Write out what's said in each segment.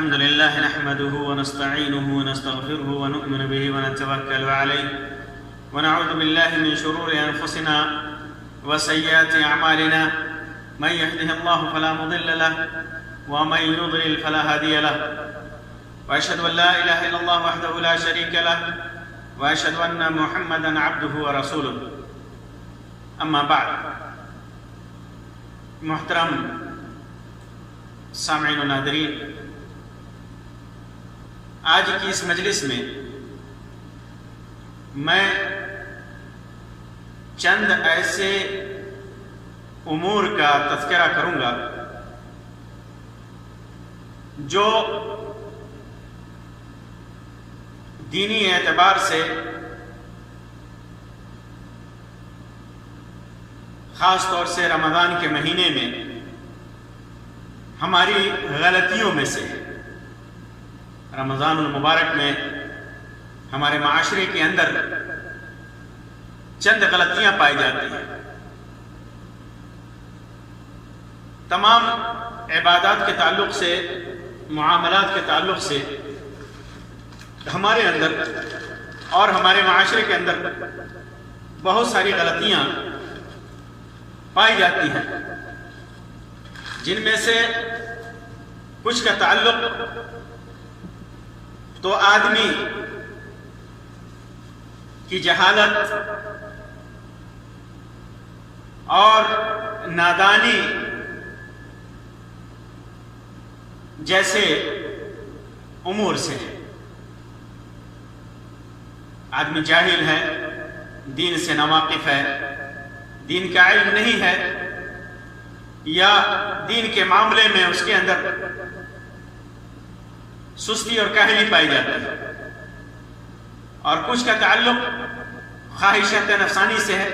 الحمد لله نحمده ونستعينه ونستغفره ونؤمن به ونتوكل عليه ونعوذ بالله من شرور أنفسنا وسيئات أعمالنا من يهده الله فلا مضل له ومن يضلل فلا هادي له وأشهد أن لا إله إلا الله وحده لا شريك له وأشهد أن محمدا عبده ورسوله أما بعد محترم سامعین و ناظرین، آج کی اس مجلس میں میں چند ایسے امور کا تذکرہ کروں گا جو دینی اعتبار سے خاص طور سے رمضان کے مہینے میں ہماری غلطیوں میں سے ہے۔ رمضان المبارک میں ہمارے معاشرے کے اندر چند غلطیاں پائی جاتی ہیں۔ تمام عبادات کے تعلق سے، معاملات کے تعلق سے ہمارے اندر اور ہمارے معاشرے کے اندر بہت ساری غلطیاں پائی جاتی ہیں، جن میں سے کچھ کا تعلق تو آدمی کی جہالت اور نادانی جیسے امور سے ہے۔ آدمی جاہل ہے، دین سے ناواقف ہے، دین کا علم نہیں ہے، یا دین کے معاملے میں اس کے اندر سستی اور کاہلی پائی جاتی ہے، اور کچھ کا تعلق خواہشات نفسانی سے ہے۔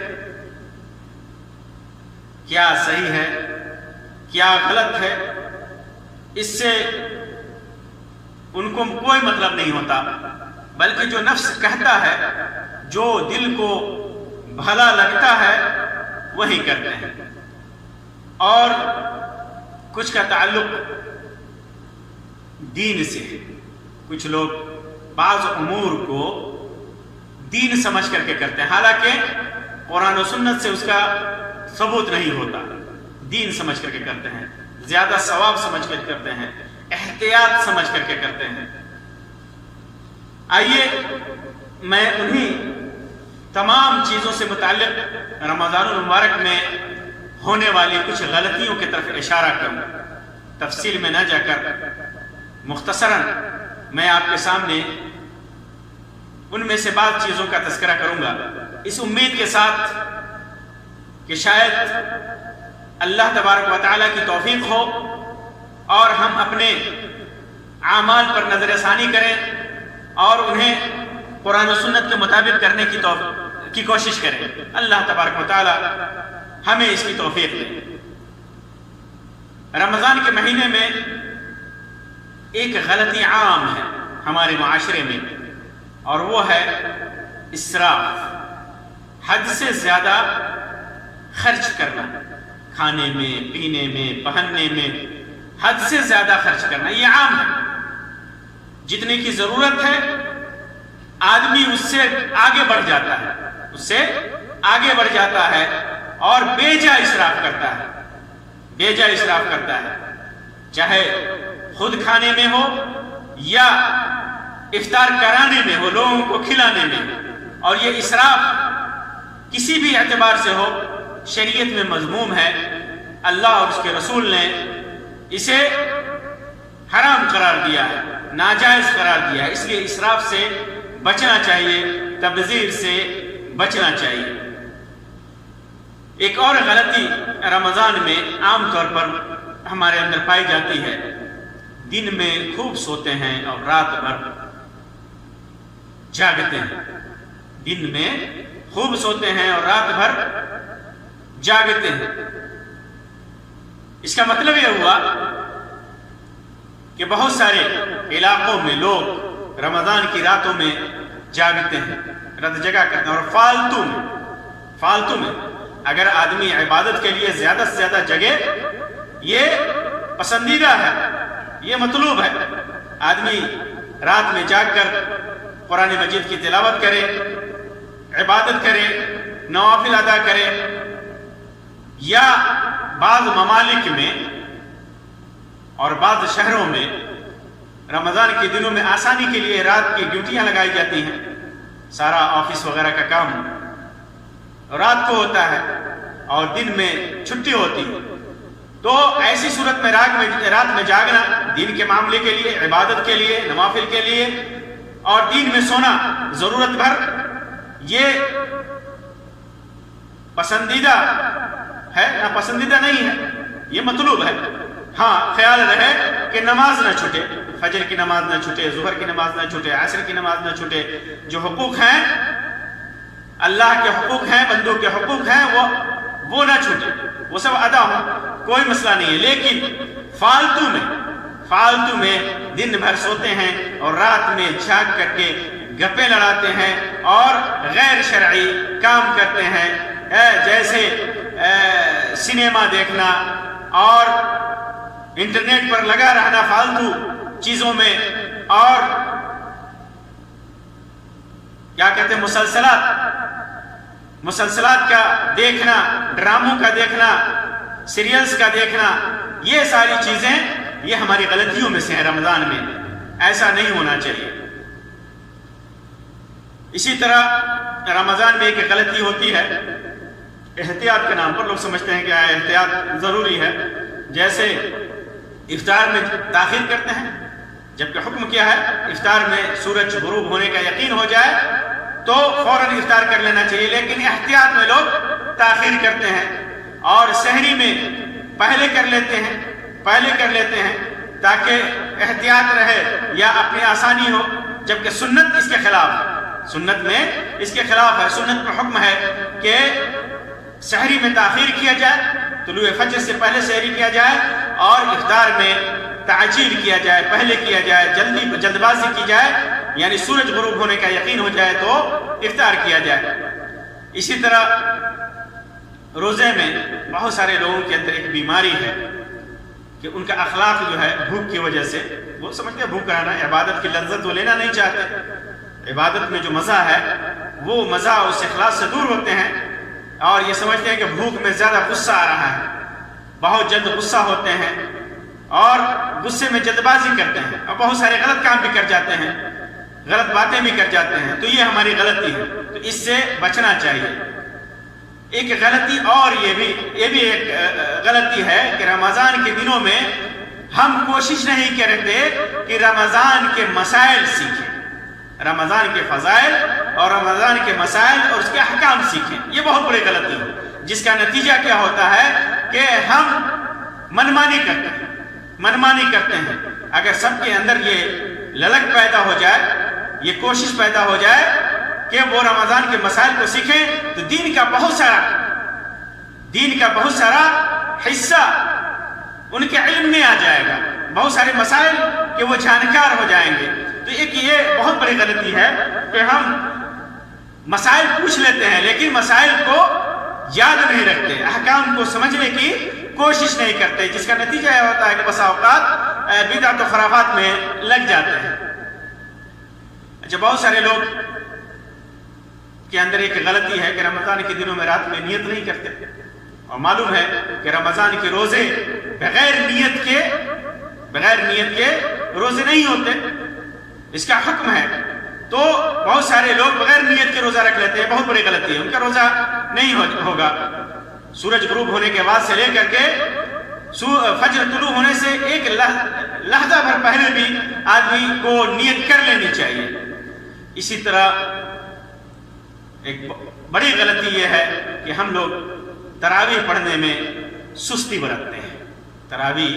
کیا صحیح ہے، کیا غلط ہے، اس سے ان کو کوئی مطلب نہیں ہوتا، بلکہ جو نفس کہتا ہے، جو دل کو بھلا لگتا ہے، وہی کرتے ہیں۔ اور کچھ کا تعلق دین سے ہے۔ کچھ لوگ بعض امور کو دین سمجھ کر کے کرتے ہیں، حالانکہ قرآن و سنت سے اس کا ثبوت نہیں ہوتا، دین سمجھ کر کے کرتے ہیں، زیادہ ثواب سمجھ کر کے کرتے ہیں، احتیاط سمجھ کر کے کرتے ہیں۔ آئیے میں انہی تمام چیزوں سے متعلق رمضان المبارک میں ہونے والی کچھ غلطیوں کی طرف اشارہ کروں، تفصیل میں نہ جا کر مختصراً میں آپ کے سامنے ان میں سے بعض چیزوں کا تذکرہ کروں گا، اس امید کے ساتھ کہ شاید اللہ تبارک و تعالیٰ کی توفیق ہو اور ہم اپنے اعمال پر نظر ثانی کریں اور انہیں قرآن و سنت کے مطابق کرنے کی کوشش کریں۔ اللہ تبارک و تعالیٰ ہمیں اس کی توفیق دے۔ رمضان کے مہینے میں ایک غلطی عام ہے ہمارے معاشرے میں، اور وہ ہے اسراف، حد سے زیادہ خرچ کرنا، کھانے میں، پینے میں، پہننے میں حد سے زیادہ خرچ کرنا۔ یہ عام ہے، جتنے کی ضرورت ہے آدمی اس سے آگے بڑھ جاتا ہے، اس سے آگے بڑھ جاتا ہے اور بے جا اسراف کرتا ہے، بے جا اسراف کرتا ہے، چاہے خود کھانے میں ہو یا افطار کرانے میں ہو، لوگوں کو کھلانے میں۔ اور یہ اسراف کسی بھی اعتبار سے ہو شریعت میں مذموم ہے، اللہ اور اس کے رسول نے اسے حرام قرار دیا ہے، ناجائز قرار دیا ہے، اس لیے اسراف سے بچنا چاہیے، تبذیر سے بچنا چاہیے۔ ایک اور غلطی رمضان میں عام طور پر ہمارے اندر پائی جاتی ہے، دن میں خوب سوتے ہیں اور رات بھر جاگتے ہیں۔ دن میں خوب سوتے ہیں اور رات بھر جاگتے ہیں۔ اس کا مطلب یہ ہوا کہ بہت سارے علاقوں میں لوگ رمضان کی راتوں میں جاگتے ہیں، رات جگہ کرتے ہیں، اور فالتو میں اگر آدمی عبادت کے لیے زیادہ سے زیادہ جگہ، یہ پسندیدہ ہے، یہ مطلوب ہے، آدمی رات میں جاگ کر قرآن مجید کی تلاوت کرے، عبادت کرے، نوافل ادا کرے، یا بعض ممالک میں اور بعض شہروں میں رمضان کے دنوں میں آسانی کے لیے رات کی ڈیوٹیاں لگائی جاتی ہیں، سارا آفس وغیرہ کا کام رات کو ہوتا ہے اور دن میں چھٹی ہوتی ہے، تو ایسی صورت میں رات میں جاگنا دین کے معاملے کے لیے، عبادت کے لیے، نوافل کے لیے اور دین میں سونا ضرورت بھر، یہ پسندیدہ ہے نہ پسندیدہ نہیں ہے، یہ مطلوب ہے۔ ہاں خیال رہے کہ نماز نہ چھوٹے، فجر کی نماز نہ چھوٹے، ظہر کی نماز نہ چھوٹے، عصر کی نماز نہ چھوٹے، جو حقوق ہیں اللہ کے حقوق ہیں، بندوں کے حقوق ہیں، وہ نہ چھوٹے، وہ سب ادا ہو، کوئی مسئلہ نہیں ہے۔ لیکن فالتو میں دن بھر سوتے ہیں اور رات میں جھاگ کر کے گپیں لڑاتے ہیں اور غیر شرعی کام کرتے ہیں، جیسے سنیما دیکھنا اور انٹرنیٹ پر لگا رہنا فالتو چیزوں میں، اور کیا کہتے ہیں مسلسلات کا دیکھنا، ڈراموں کا دیکھنا، سیریلز کا دیکھنا، یہ ساری چیزیں یہ ہماری غلطیوں میں سے ہیں رمضان میں، ایسا نہیں ہونا چاہیے۔ اسی طرح رمضان میں ایک غلطی ہوتی ہے احتیاط کے نام پر، لوگ سمجھتے ہیں کہ احتیاط ضروری ہے، جیسے افطار میں تاخیر کرتے ہیں، جبکہ حکم کیا ہے افطار میں سورج غروب ہونے کا یقین ہو جائے تو فوراً افطار کر لینا چاہیے، لیکن احتیاط میں لوگ تاخیر کرتے ہیں اور سحری میں پہلے کر لیتے ہیں تاکہ احتیاط رہے یا اپنی آسانی ہو، جبکہ سنت اس کے خلاف ہے، سنت میں اس کے خلاف ہے۔ سنت میں حکم ہے کہ سحری میں تاخیر کیا جائے، طلوع فجر سے پہلے سحری کیا جائے، اور افطار میں تعجیل کیا جائے، پہلے کیا جائے، جلد بازی کی جائے، یعنی سورج غروب ہونے کا یقین ہو جائے تو افطار کیا جائے۔ اسی طرح روزے میں بہت سارے لوگوں کے اندر ایک بیماری ہے کہ ان کا اخلاق جو ہے بھوک کی وجہ سے، وہ سمجھتے ہیں بھوک رہنا، عبادت کی لذت وہ لینا نہیں چاہتے، عبادت میں جو مزہ ہے وہ مزہ اس اخلاص سے دور ہوتے ہیں، اور یہ سمجھتے ہیں کہ بھوک میں زیادہ غصہ آ رہا ہے، بہت جلد غصہ ہوتے ہیں اور غصے میں جلد بازی کرتے ہیں اور بہت سارے غلط کام بھی کر جاتے ہیں، غلط باتیں بھی کر جاتے ہیں، تو یہ ہماری غلطی ہے، تو اس سے بچنا چاہیے۔ ایک غلطی اور یہ بھی ایک غلطی ہے کہ رمضان کے دنوں میں ہم کوشش نہیں کرتے کہ رمضان کے مسائل سیکھیں، رمضان کے فضائل اور رمضان کے مسائل اور اس کے احکام سیکھیں، یہ بہت بڑی غلطی ہے، جس کا نتیجہ کیا ہوتا ہے کہ ہم منمانی کرتے ہیں۔ اگر سب کے اندر یہ للک پیدا ہو جائے، یہ کوشش پیدا ہو جائے کہ وہ رمضان کے مسائل کو سیکھیں، تو دین کا بہت سارا حصہ ان کے علم میں آ جائے گا، بہت سارے مسائل کہ وہ جانکار ہو جائیں گے۔ تو ایک یہ بہت بڑی غلطی ہے کہ ہم مسائل پوچھ لیتے ہیں لیکن مسائل کو یاد نہیں رکھتے، احکام کو سمجھنے کی کوشش نہیں کرتے، جس کا نتیجہ یہ ہوتا ہے کہ بسا اوقات بدعت و خرافات میں لگ جاتے ہیں۔ اچھا، بہت سارے لوگ کے اندر ایک غلطی ہے کہ رمضان کے دنوں میں رات میں نیت نہیں کرتے، اور معلوم ہے کہ رمضان کے روزے بغیر نیت کے روزے نہیں ہوتے، اس کا حکم ہے، تو بہت سارے لوگ بغیر نیت کے روزہ رکھ لیتے ہیں، بہت بڑی غلطی ہے، ان کا روزہ نہیں ہوگا۔ سورج غروب ہونے کے بعد سے لے کر کے فجر طلوع ہونے سے ایک لحظہ بھر پہلے بھی آدمی کو نیت کر لینی چاہیے۔ اسی طرح ایک بڑی غلطی یہ ہے کہ ہم لوگ تراویح پڑھنے میں سستی برتتے ہیں۔ تراویح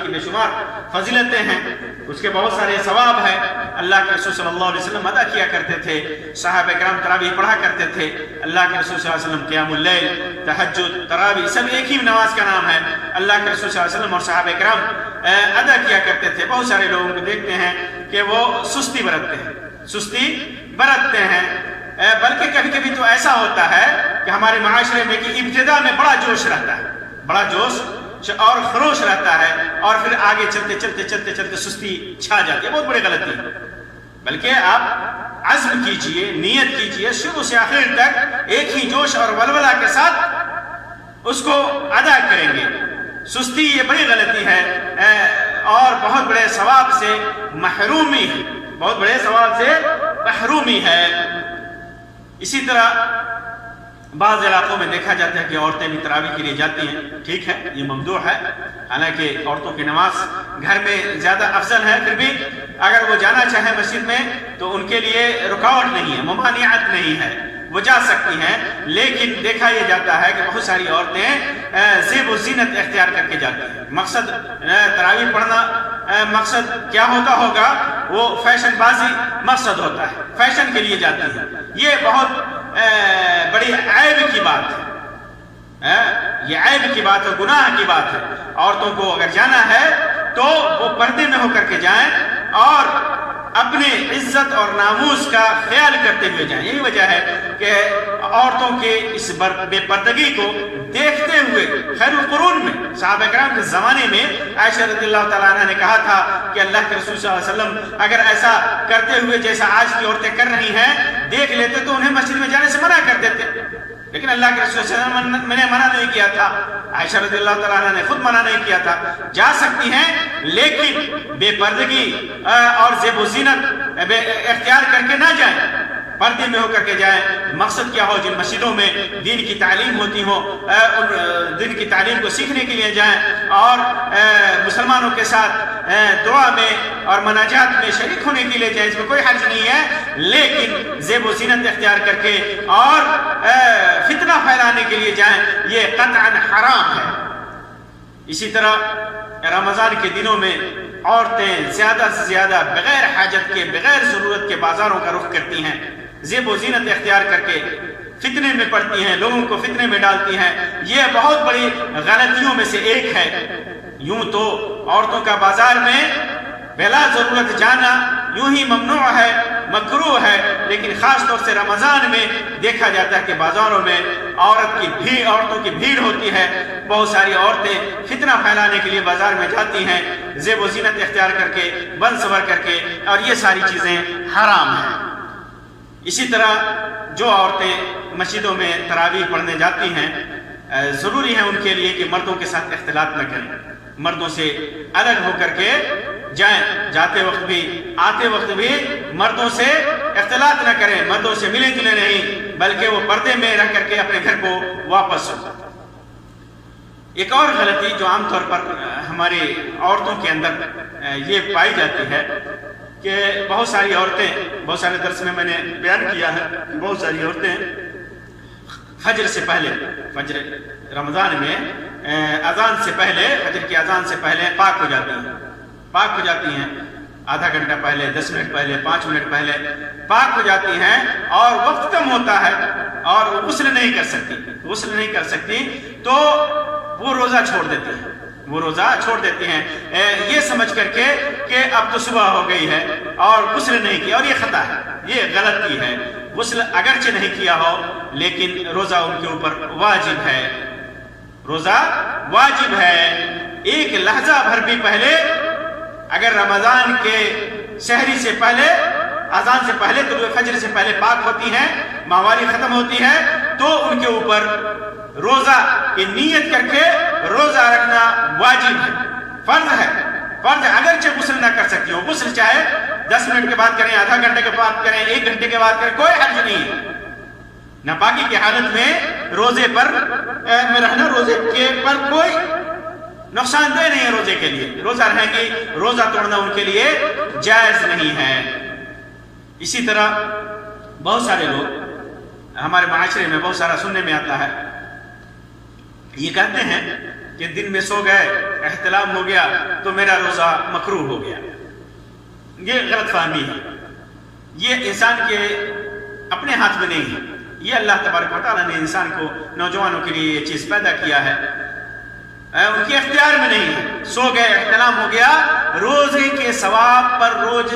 کی بے شمار فضیلتیں ہیں، اس کے بہت سارے ثواب ہیں، اللہ کے رسول صلی اللہ علیہ وسلم ادا کیا کرتے تھے، صحابہ کرام تراویح پڑھا کرتے تھے، اللہ کے رسول صلی اللہ علیہ وسلم قیام اللیل، تہجد، تراویح سب ایک ہی نماز کا نام ہے، اللہ کے رسول صلی اللہ علیہ وسلم اور صحابہ کرام ادا کیا کرتے تھے۔ بہت سارے لوگوں کو دیکھتے ہیں کہ وہ سستی برتتے ہیں، بلکہ کبھی کبھی تو ایسا ہوتا ہے کہ ہمارے معاشرے میں کہ ابتدا میں بڑا جوش رہتا ہے، بڑا جوش اور خروش رہتا ہے اور پھر آگے چلتے چلتے چلتے چلتے سستی چھا جاتی ہے، بہت بڑی غلطی ہے۔ بلکہ آپ عزم کیجئے، نیت کیجئے، شروع سے آخر تک ایک ہی جوش اور ولولہ کے ساتھ اس کو ادا کریں گے۔ سستی یہ بڑی غلطی ہے اور بہت بڑے ثواب سے محرومی ہے، بہت بڑے ثواب سے محرومی ہے۔ اسی طرح بعض علاقوں میں دیکھا جاتا ہے کہ عورتیں بھی تراویح کے لیے جاتی ہیں، ٹھیک ہے، یہ ممدوح ہے، حالانکہ عورتوں کی نماز گھر میں زیادہ افضل ہے، پھر بھی اگر وہ جانا چاہیں مسجد میں تو ان کے لیے رکاوٹ نہیں ہے، ممانعت نہیں ہے، وہ جا سکتی ہیں۔ لیکن دیکھا یہ جاتا ہے کہ بہت ساری عورتیں زیب و زینت اختیار کر کے جاتی ہیں۔ مقصد تراویح پڑھنا مقصد کیا ہوتا ہوگا؟ وہ فیشن بازی مقصد ہوتا ہے، فیشن کے لیے جاتی ہیں۔ یہ بہت بڑی عیب کی بات ہے، یہ عیب کی بات ہے، گناہ کی بات ہے۔ عورتوں کو اگر جانا ہے تو وہ پردے میں ہو کر کے جائیں اور اپنے عزت اور ناموس کا خیال کرتے ہوئے جائیں۔ یہی وجہ ہے کہ عورتوں کے اس بے پردگی کو دیکھتے ہوئے خیر القرون میں صحابہ کرام کے زمانے میں عائشہ رضی اللہ تعالیٰ عنہ نے کہا تھا کہ اللہ کے رسول صلی اللہ علیہ وسلم اگر ایسا کرتے ہوئے جیسا آج کی عورتیں کر رہی ہیں دیکھ لیتے تو انہیں مسجد میں جانے سے منع کر دیتے، لیکن اللہ کے رسول صلی اللہ علیہ وسلم نے منع نہیں کیا تھا، عائشہ رضی اللہ تعالیٰ عنہ نے خود منع نہیں کیا تھا۔ جا سکتی ہیں لیکن بے پردگی اور زیب و زینت اختیار کر کے نہ جائیں، پردے میں ہو کر کے جائیں۔ مقصد کیا ہو؟ جن مسجدوں میں دین کی تعلیم ہوتی ہو ان دین کی تعلیم کو سیکھنے کے لیے جائیں اور مسلمانوں کے ساتھ دعا میں اور مناجات میں شریک ہونے کے لیے جائیں، اس میں کوئی حرج نہیں ہے، لیکن زیب و زینت اختیار کر کے اور فتنہ پھیلانے کے لیے جائیں، یہ قطعاً حرام ہے۔ اسی طرح رمضان کے دنوں میں عورتیں زیادہ سے زیادہ بغیر حاجت کے، بغیر ضرورت کے بازاروں کا رخ کرتی ہیں، زیب و زینت اختیار کر کے فتنے میں پڑتی ہیں، لوگوں کو فتنے میں ڈالتی ہیں۔ یہ بہت بڑی غلطیوں میں سے ایک ہے۔ یوں تو عورتوں کا بازار میں بلا ضرورت جانا یوں ہی ممنوع ہے، مکروہ ہے، لیکن خاص طور سے رمضان میں دیکھا جاتا ہے کہ بازاروں میں عورتوں کی بھیڑ ہوتی ہے، بہت ساری عورتیں فتنہ پھیلانے کے لیے بازار میں جاتی ہیں، زیب و زینت اختیار کر کے، بن سور کر کے، اور یہ ساری چیزیں حرام ہیں۔ اسی طرح جو عورتیں مسجدوں میں تراویح پڑھنے جاتی ہیں ضروری ہے ان کے لیے کہ مردوں کے ساتھ اختلاط نہ کریں، مردوں سے الگ ہو کر کے جائیں، جاتے وقت بھی آتے وقت بھی مردوں سے اختلاط نہ کریں، مردوں سے ملے جلے نہیں، بلکہ وہ پردے میں رہ کر کے اپنے گھر کو واپس ہو۔ ایک اور غلطی جو عام طور پر ہماری عورتوں کے اندر یہ پائی جاتی ہے کہ بہت ساری عورتیں، بہت سارے درس میں نے بیان کیا ہے کہ بہت ساری عورتیں فجر سے پہلے، فجر رمضان میں اذان سے پہلے، فجر کی اذان سے پہلے پاک ہو جاتی ہیں، آدھا گھنٹہ پہلے، 10 منٹ پہلے، 5 منٹ پہلے پاک ہو جاتی ہیں، اور وقت کم ہوتا ہے اور وہ غسل نہیں کر سکتی تو وہ روزہ چھوڑ دیتی ہیں، یہ سمجھ کر کے کہ اب تو صبح ہو گئی ہے اور غسل نہیں کیا، اور یہ خطا ہے، یہ غلطی ہے۔ غسل اگرچہ نہیں کیا ہو لیکن روزہ ان کے اوپر واجب ہے، روزہ واجب ہے۔ ایک لحظہ بھر بھی پہلے اگر رمضان کے سحری سے پہلے، اذان سے پہلے، طلوع فجر سے پہلے پاک ہوتی ہیں، ماہواری ختم ہوتی ہے، تو ان کے اوپر روزہ کی نیت کر کے روزہ رکھنا واجب ہے، فرض ہے۔ فرض اگرچہ غسل نہ کر سکتی ہو، غسل چاہے 10 منٹ کے بعد کریں، آدھا گھنٹے کے بعد کریں، 1 گھنٹے کے بعد کریں، کوئی حرج نہیں ہے۔ ناپاکی کی حالت میں روزے پر میں رہنا، روزے کے پر کوئی نقصان دہ نہیں ہے روزے کے لیے، روزہ رہیں گی، روزہ توڑنا ان کے لیے جائز نہیں ہے۔ اسی طرح بہت سارے لوگ ہمارے معاشرے میں بہت سارا سننے میں آتا ہے، یہ کہتے ہیں کہ دن میں سو گئے، احتلام ہو گیا تو میرا روزہ مکروہ ہو گیا۔ یہ غلط فہمی ہے، یہ انسان کے اپنے ہاتھ میں نہیں ہے، یہ اللہ تبارک و تعالیٰ نے انسان کو، نوجوانوں کے لیے یہ چیز پیدا کیا ہے، ان کے اختیار میں نہیں ہے۔ سو گئے، احتلام ہو گیا، روزے کے ثواب پر،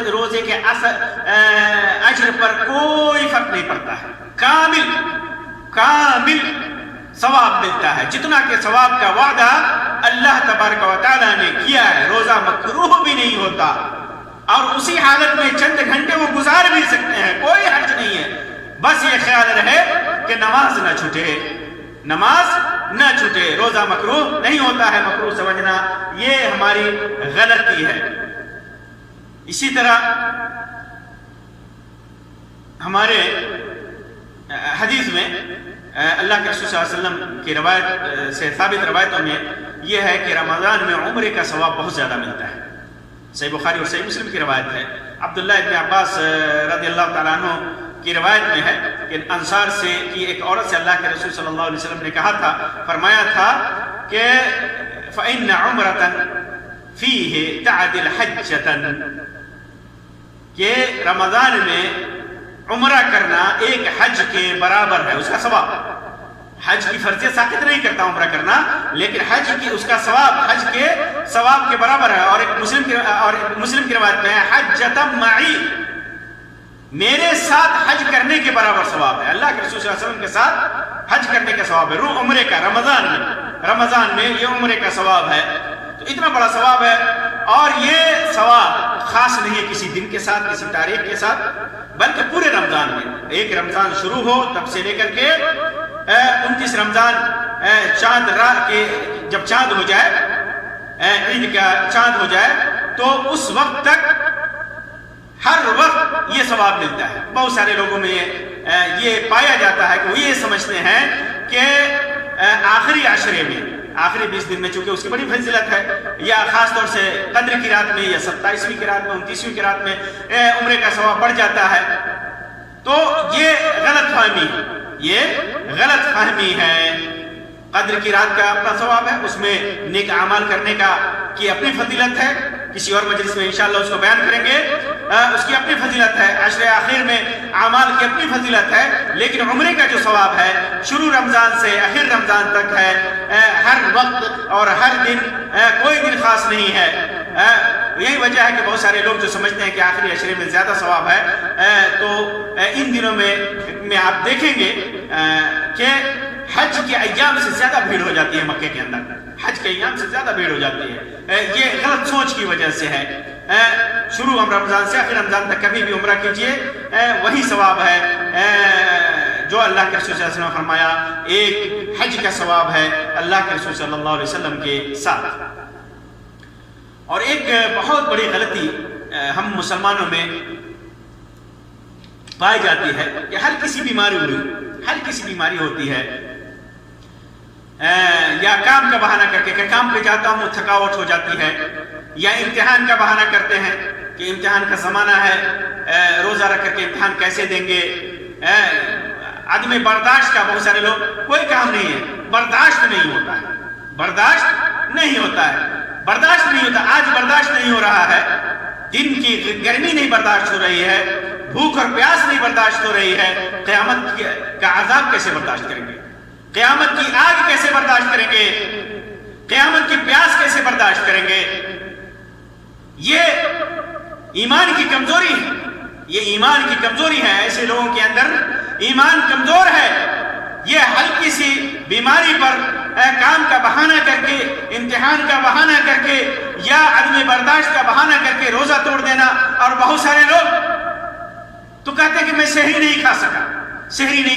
روزے کے اجر پر کوئی فرق نہیں پڑتا ہے، کامل ثواب ملتا ہے، جتنا کہ ثواب کا وعدہ اللہ تبارک و تعالیٰ نے کیا ہے۔ روزہ مکروہ بھی نہیں ہوتا، اور اسی حالت میں چند گھنٹے وہ گزار بھی سکتے ہیں، کوئی حرج نہیں ہے۔ بس یہ خیال رہے کہ نماز نہ چھوٹے، نماز نہ چھوٹے۔ روزہ مکروہ نہیں ہوتا ہے، مکروہ سمجھنا یہ ہماری غلطی ہے۔ اسی طرح ہمارے حدیث میں اللہ کے رسول صلی اللہ علیہ وسلم کی روایت سے ثابت روایتوں میں یہ ہے کہ رمضان میں عمرے کا ثواب بہت زیادہ ملتا ہے۔ صحیح بخاری اور صحیح مسلم کی روایت ہے۔ عبداللہ ابن عباس رضی اللہ تعالیٰ عنہ کی روایت میں ہے کہ انصار سے کی ایک عورت سے اللہ کے رسول صلی اللہ علیہ وسلم نے کہا تھا، فرمایا تھا کہ فَإِنَّ عُمْرَةً فِيهِ تَعْدِلْ حَجَّةً، کہ رمضان میں عمرہ کرنا ایک حج کے برابر ہے، اس کا ثواب۔ حج کی فرضیت ثابت نہیں کرتا عمرہ کرنا، لیکن حج کی اس کا ثواب حج کے ثواب کے برابر ہے۔ اور ایک مسلم کی روایت میں ہے حجۃ معی، میرے ساتھ حج کرنے کے برابر ثواب ہے۔ اللہ کے رسول صلی اللہ علیہ وسلم کے ساتھ حج کرنے کا ثواب ہے، عمرے کا، رمضان میں یہ عمرے کا ثواب ہے۔ تو اتنا بڑا ثواب ہے، اور یہ ثواب خاص نہیں ہے کسی دن کے ساتھ، کسی تاریخ کے ساتھ، بلکہ پورے رمضان میں۔ ایک رمضان شروع ہو تب سے لے کر کے 29 رمضان چاند رات کے جب چاند ہو جائے، عید کا چاند ہو جائے، تو اس وقت تک ہر وقت یہ ثواب ملتا ہے۔ بہت سارے لوگوں میں یہ پایا جاتا ہے کہ وہ یہ سمجھتے ہیں کہ آخری عشرے میں، آخری 20 دن میں، چونکہ اس کی بڑی فضیلت ہے، یا خاص طور سے قدر کی رات میں یا 27ویں کی رات میں، 29ویں کی رات میں عمرے کا ثواب بڑھ جاتا ہے۔ تو یہ غلط فہمی ہے، یہ غلط فہمی ہے۔ قدر کی رات کا اپنا ثواب ہے، اس میں نیک اعمال کرنے کی اپنی فضیلت ہے، کسی اور مجلس میں انشاءاللہ اس کو بیان کریں گے، اس کی اپنی فضیلت ہے۔ عشر آخر میں اعمال کی اپنی فضیلت ہے، لیکن عمرے کا جو ثواب ہے شروع رمضان سے آخر رمضان تک ہے، ہر وقت اور ہر دن، کوئی دن خاص نہیں ہے۔ یہی وجہ ہے کہ بہت سارے لوگ جو سمجھتے ہیں کہ آخری عشرے میں زیادہ ثواب ہے، تو ان دنوں میں آپ دیکھیں گے کہ حج کے ایام سے زیادہ بھیڑ ہو جاتی ہے مکے کے اندر، حج کے ایام سے زیادہ بھیڑ ہو جاتی ہے۔ یہ غلط سوچ کی وجہ سے ہے۔ شروع رمضان سے آخر رمضان تک کبھی بھی عمرہ کیجئے، وہی ثواب ہے جو اللہ کے رسول صلی اللہ علیہ وسلم نے فرمایا، ایک حج کا ثواب ہے اللہ کے رسول صلی اللہ علیہ وسلم کے ساتھ۔ اور ایک بہت بڑی غلطی ہم مسلمانوں میں پائی جاتی ہے کہ ہر کسی بیماری ہوتی ہے، یا کام کا بہانہ کر کے کہ کام پہ جاتا ہوں تھکاوٹ ہو جاتی ہے، یا امتحان کا بہانہ کرتے ہیں کہ امتحان کا زمانہ ہے، روزہ رکھ کر کے امتحان کیسے دیں گے۔ عدم برداشت کا بہت سارے لوگ، کوئی کام نہیں ہے، برداشت نہیں ہوتا ہے، برداشت نہیں ہوتا ہے، برداشت نہیں ہوتا۔ آج برداشت نہیں ہو رہا ہے، دن کی گرمی نہیں برداشت ہو رہی ہے، بھوک اور پیاس نہیں برداشت ہو رہی ہے، قیامت کا عذاب کیسے برداشت کریں گے؟ قیامت کی آگ کیسے برداشت کریں گے؟ قیامت کی پیاس کیسے برداشت کریں گے؟ یہ ایمان کی کمزوری ہے، یہ ایمان کی کمزوری ہے۔ ایسے لوگوں کے اندر ایمان کمزور ہے، یہ ہلکی سی بیماری پر کام کا بہانہ کر کے، امتحان کا بہانہ کر کے، یا عدم برداشت کا بہانہ کر کے روزہ توڑ دینا۔ اور بہت سارے لوگ تو کہتے ہیں کہ میں سحری نہیں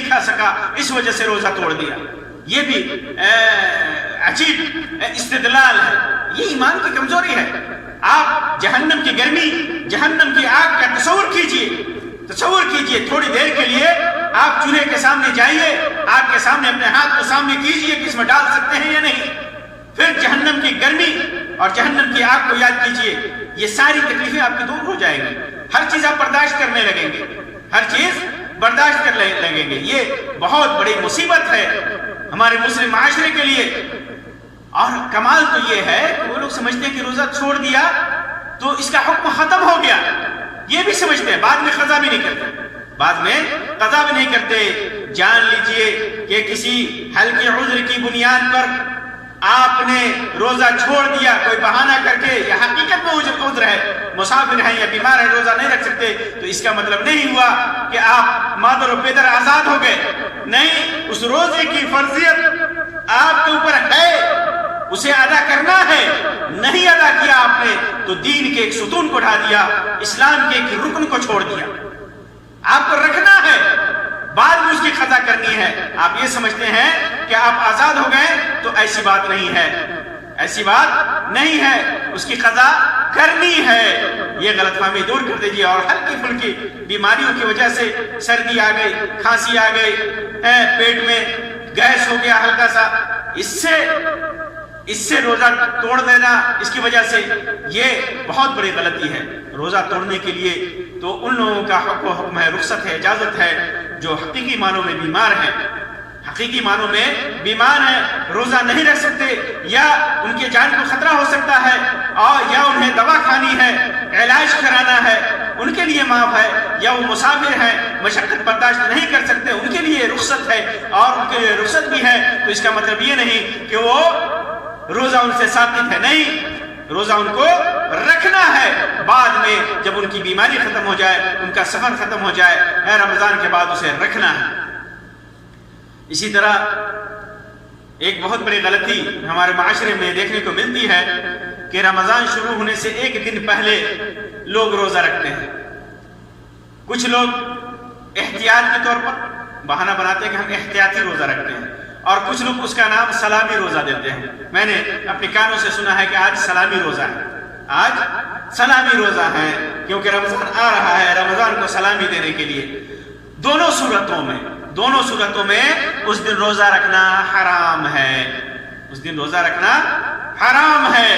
کھا سکا، اس وجہ سے روزہ توڑ دیا۔ یہ بھی عجیب استدلال ہے، یہ ایمان کی کمزوری ہے۔ آپ جہنم کی گرمی، جہنم کی آگ کا تصور کیجئے، تھوڑی دیر کے لیے آپ چولہے کے سامنے جائیے، آگ کے سامنے اپنے ہاتھ کو سامنے کیجئے کہ اس میں ڈال سکتے ہیں یا نہیں، پھر جہنم کی گرمی اور جہنم کی آگ کو یاد کیجئے، یہ ساری تکلیفیں آپ کی دور ہو جائیں گی، ہر چیز آپ برداشت کرنے لگیں گے، ہر چیز برداشت کر لگیں گے۔ یہ بہت بڑی مصیبت ہے ہمارے مسلم معاشرے کے لیے۔ اور کمال تو یہ ہے کہ وہ لوگ سمجھتے ہیں کہ روزہ چھوڑ دیا تو اس کا حکم ختم ہو گیا، یہ بھی سمجھتے ہیں، بعد میں قضا بھی نہیں کرتے۔ جان لیجئے کہ کسی ہلکی عذر کی بنیاد پر آپ نے روزہ چھوڑ دیا کوئی بہانہ کر کے، یا حقیقت میں عذر ہے، مسافر ہیں یا بیمار ہیں، روزہ نہیں رکھ سکتے، تو اس کا مطلب نہیں ہوا کہ آپ مادر و پدر آزاد ہو گئے، نہیں، اس روزے کی فرضیت آپ کے اوپر ہے، اسے ادا کرنا ہے، نہیں ادا کیا آپ نے تو دین کے ایک ستون کو ڈھا دیا، اسلام کے ایک رکن کو چھوڑ دیا۔ آپ کو رکھنا ہے، بعد میں اس کی قضا کرنی ہے۔ آپ یہ سمجھتے ہیں کہ آپ آزاد ہو گئے، تو ایسی بات نہیں ہے، ایسی بات نہیں ہے، اس کی قضا کرنی ہے۔ یہ غلط فہمی دور کر دیجیے۔ اور ہلکی پھلکی بیماریوں کی وجہ سے سردی آ گئی، کھانسی آ گئی، پیٹ میں گیس ہو گیا ہلکا سا، اس سے روزہ توڑ دینا، اس کی وجہ سے یہ بہت بڑی غلطی ہے۔ روزہ توڑنے کے لیے تو ان لوگوں کا حق و حکم ہے، رخصت ہے، اجازت ہے جو حقیقی معنوں میں بیمار ہیں، حقیقی معنوں میں بیمار ہیں، روزہ نہیں رکھ سکتے، یا ان کے جان کو خطرہ ہو سکتا ہے، اور یا انہیں دوا کھانی ہے، علاج کرانا ہے، ان کے لیے معاف ہے، یا وہ مسافر ہیں، مشقت برداشت نہیں کر سکتے، ان کے لیے رخصت ہے، اور ان کے لیے رخصت بھی ہے، تو اس کا مطلب یہ نہیں کہ وہ روزہ ان سے ثابت ہے، نہیں، روزہ ان کو رکھنا ہے، بعد میں جب ان کی بیماری ختم ہو جائے، ان کا سفر ختم ہو جائے، رمضان کے بعد اسے رکھنا ہے۔ اسی طرح ایک بہت بڑی غلطی ہمارے معاشرے میں دیکھنے کو ملتی ہے کہ رمضان شروع ہونے سے ایک دن پہلے لوگ روزہ رکھتے ہیں۔ کچھ لوگ احتیاط کے طور پر بہانہ بناتے ہیں کہ ہم احتیاطی روزہ رکھتے ہیں، اور کچھ لوگ اس کا نام سلامی روزہ دیتے ہیں۔ میں نے اپنے کانوں سے سنا ہے کہ آج سلامی روزہ ہے، آج سلامی روزہ ہے، کیونکہ رمضان آ رہا ہے، رمضان کو سلامی دینے کے لیے۔ دونوں صورتوں میں اس دن روزہ رکھنا حرام ہے، اس دن روزہ رکھنا حرام ہے۔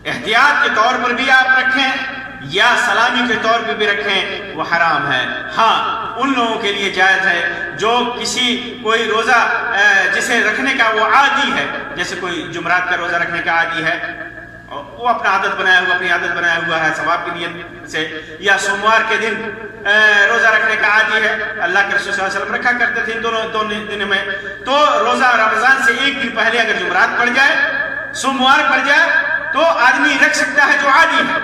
احتیاط کے طور پر بھی آپ رکھیں یا سلامی کے طور پر بھی رکھیں، وہ حرام ہے۔ ہاں، ان لوگوں کے لیے جائز ہے جو کوئی روزہ جسے رکھنے کا وہ عادی ہے، جیسے کوئی جمعرات کا روزہ رکھنے کا عادی ہے، وہ اپنی عادت بنایا ہوا ہے ثواب کی نیت سے، یا سوموار کے دن روزہ رکھنے کا عادی ہے، اللہ کے رسول صلی اللہ علیہ وسلم رکھا کرتے تھے دونوں دن میں، تو روزہ رمضان سے ایک دن پہلے اگر جمعرات پڑ جائے، سوموار پڑ جائے، تو آدمی رکھ سکتا ہے جو عادی ہے،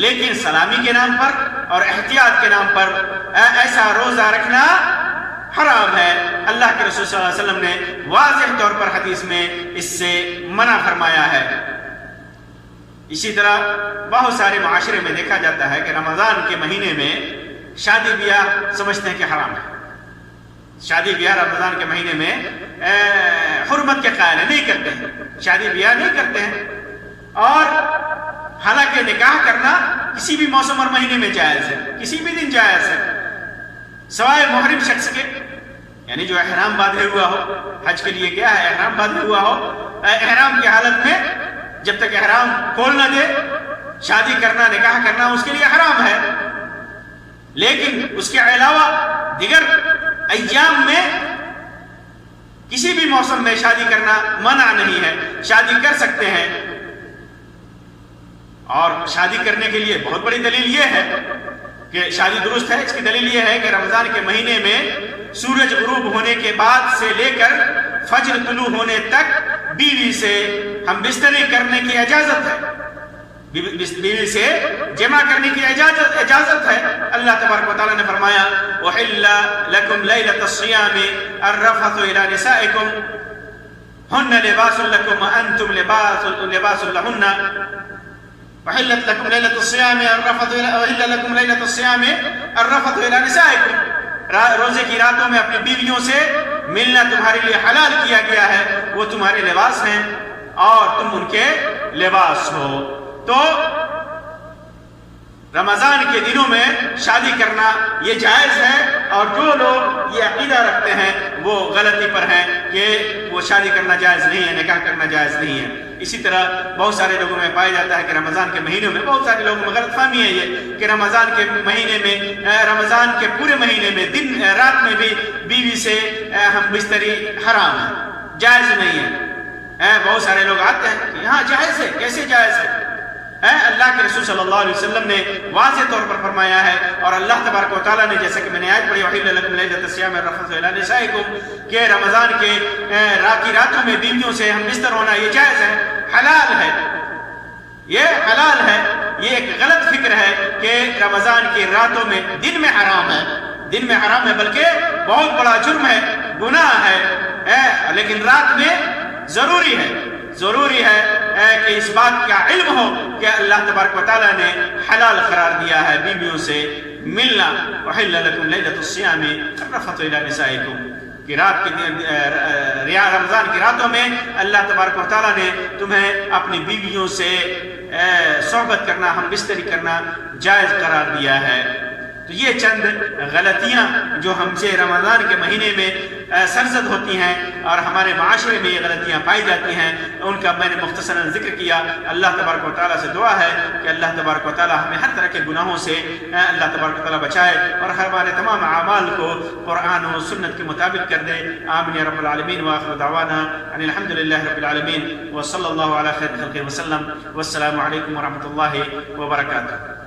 لیکن سلامی کے نام پر اور احتیاط کے نام پر ایسا روزہ رکھنا حرام ہے۔ اللہ کے رسول صلی اللہ علیہ وسلم نے واضح طور پر حدیث میں اس سے منع فرمایا ہے۔ اسی طرح بہت سارے معاشرے میں دیکھا جاتا ہے کہ رمضان کے مہینے میں شادی بیاہ سمجھتے ہیں کہ حرام ہے، شادی بیاہ رمضان کے مہینے میں حرمت کے قائل نہیں کرتے ہیں، شادی بیاہ نہیں کرتے ہیں، اور حالانکہ نکاح کرنا کسی بھی موسم اور مہینے میں جائز ہے، کسی بھی دن جائز ہے، سوائے محرم شخص کے، یعنی جو احرام باندھے ہوا ہو، حج کے لیے کیا ہے، احرام باندھے ہوا ہو، احرام کی حالت میں جب تک احرام کھول نہ دے شادی کرنا، نکاح کرنا اس کے لیے حرام ہے۔ لیکن اس کے علاوہ دیگر ایام میں کسی بھی موسم میں شادی کرنا منع نہیں ہے، شادی کر سکتے ہیں۔ اور شادی کرنے کے لیے بہت بڑی دلیل یہ ہے کہ شادی درست ہے، اس کی دلیل یہ ہے کہ رمضان کے مہینے میں سورج غروب ہونے کے بعد سے لے کر فجر طلوع ہونے تک بیوی سے ہم بستری کرنے کی اجازت ہے، بیوی سے جمع کرنے کی اجازت ہے۔ اللہ تبارک و تعالیٰ نے فرمایا وَحِلَّ لَكُمْ لَيْلَةَ الصِّيَامِ الرَّفَثُ إِلَى نِسَائِكُمْ هُنَّ لِبَاسٌ لَكُمْ وَأَنْتُمْ لِبَاسٌ لَهُنَّ وَحِلَّتْ لَكُمْ لَيْلَةُ الصِّيَامِ الرَّفَثُ إِلَى نِسَائِكُمْ، روزے کی راتوں میں اپنی بیویوں سے ملنا تمہارے لیے حلال کیا گیا ہے، وہ تمہارے لباس ہیں اور تم ان کے لباس ہو۔ تو رمضان کے دنوں میں شادی کرنا یہ جائز ہے، اور جو لوگ یہ عقیدہ رکھتے ہیں وہ غلطی پر ہیں کہ وہ شادی کرنا جائز نہیں ہے، نکاح کرنا جائز نہیں ہے۔ اسی طرح بہت سارے لوگوں میں پایا جاتا ہے کہ رمضان کے مہینوں میں، بہت سارے لوگوں میں غلط فہمی ہے یہ کہ رمضان کے مہینے میں، رمضان کے پورے مہینے میں دن رات میں بھی بیوی سے ہم بستری حرام ہے، جائز نہیں ہے۔ بہت سارے لوگ آتے ہیں کہ یہاں جائز ہے، کیسے جائز ہے؟ اللہ کے رسول صلی اللہ علیہ وسلم نے واضح طور پر فرمایا ہے، اور اللہ تبارک و تعالیٰ نے جیسا کہ میں نے آیت پڑھی وَحِلَّ لَكُمْ لَيْلَةَ الصِّيَامِ الرَّفَثُ إِلَى نِسَائِكُمْ، کہ رمضان کے راتوں میں بیویوں سے ہم بستر ہونا یہ جائز ہے، حلال ہے، یہ حلال ہے۔ یہ ایک غلط فکر ہے کہ رمضان کی راتوں میں، دن میں حرام ہے، دن میں حرام ہے، بلکہ بہت بڑا جرم ہے، گناہ ہے۔ لیکن رات میں ضروری ہے کہ اس بات کا علم ہو کہ اللہ تبارک و تعالیٰ نے حلال قرار دیا ہے بیویوں سے ملنا. وحل لکم لیلۃ الصیام الرفث الی نسائکم، کہ رات کی رمضان کی راتوں میں اللہ تبارک و تعالیٰ نے تمہیں اپنی بیویوں سے صحبت کرنا، ہم بستری کرنا جائز قرار دیا ہے. تو یہ چند غلطیاں جو ہم سے رمضان کے مہینے میں سرزد ہوتی ہیں اور ہمارے معاشرے میں یہ غلطیاں پائی جاتی ہیں، ان کا میں نے مختصراً ذکر کیا. اللہ تبارک و تعالیٰ سے دعا ہے کہ اللہ تبارک و تعالیٰ ہمیں ہر طرح کے گناہوں سے اللہ تبارک و تعالیٰ بچائے اور ہمارے تمام اعمال کو قرآن و سنت کے مطابق کر دے. آمین یا رب العالمین. وآخر دعوانا ان الحمد للہ رب العالمین وصلی اللہ علی خیر خلقہ وسلم. والسلام علیکم ورحمۃ اللہ وبرکاتہ.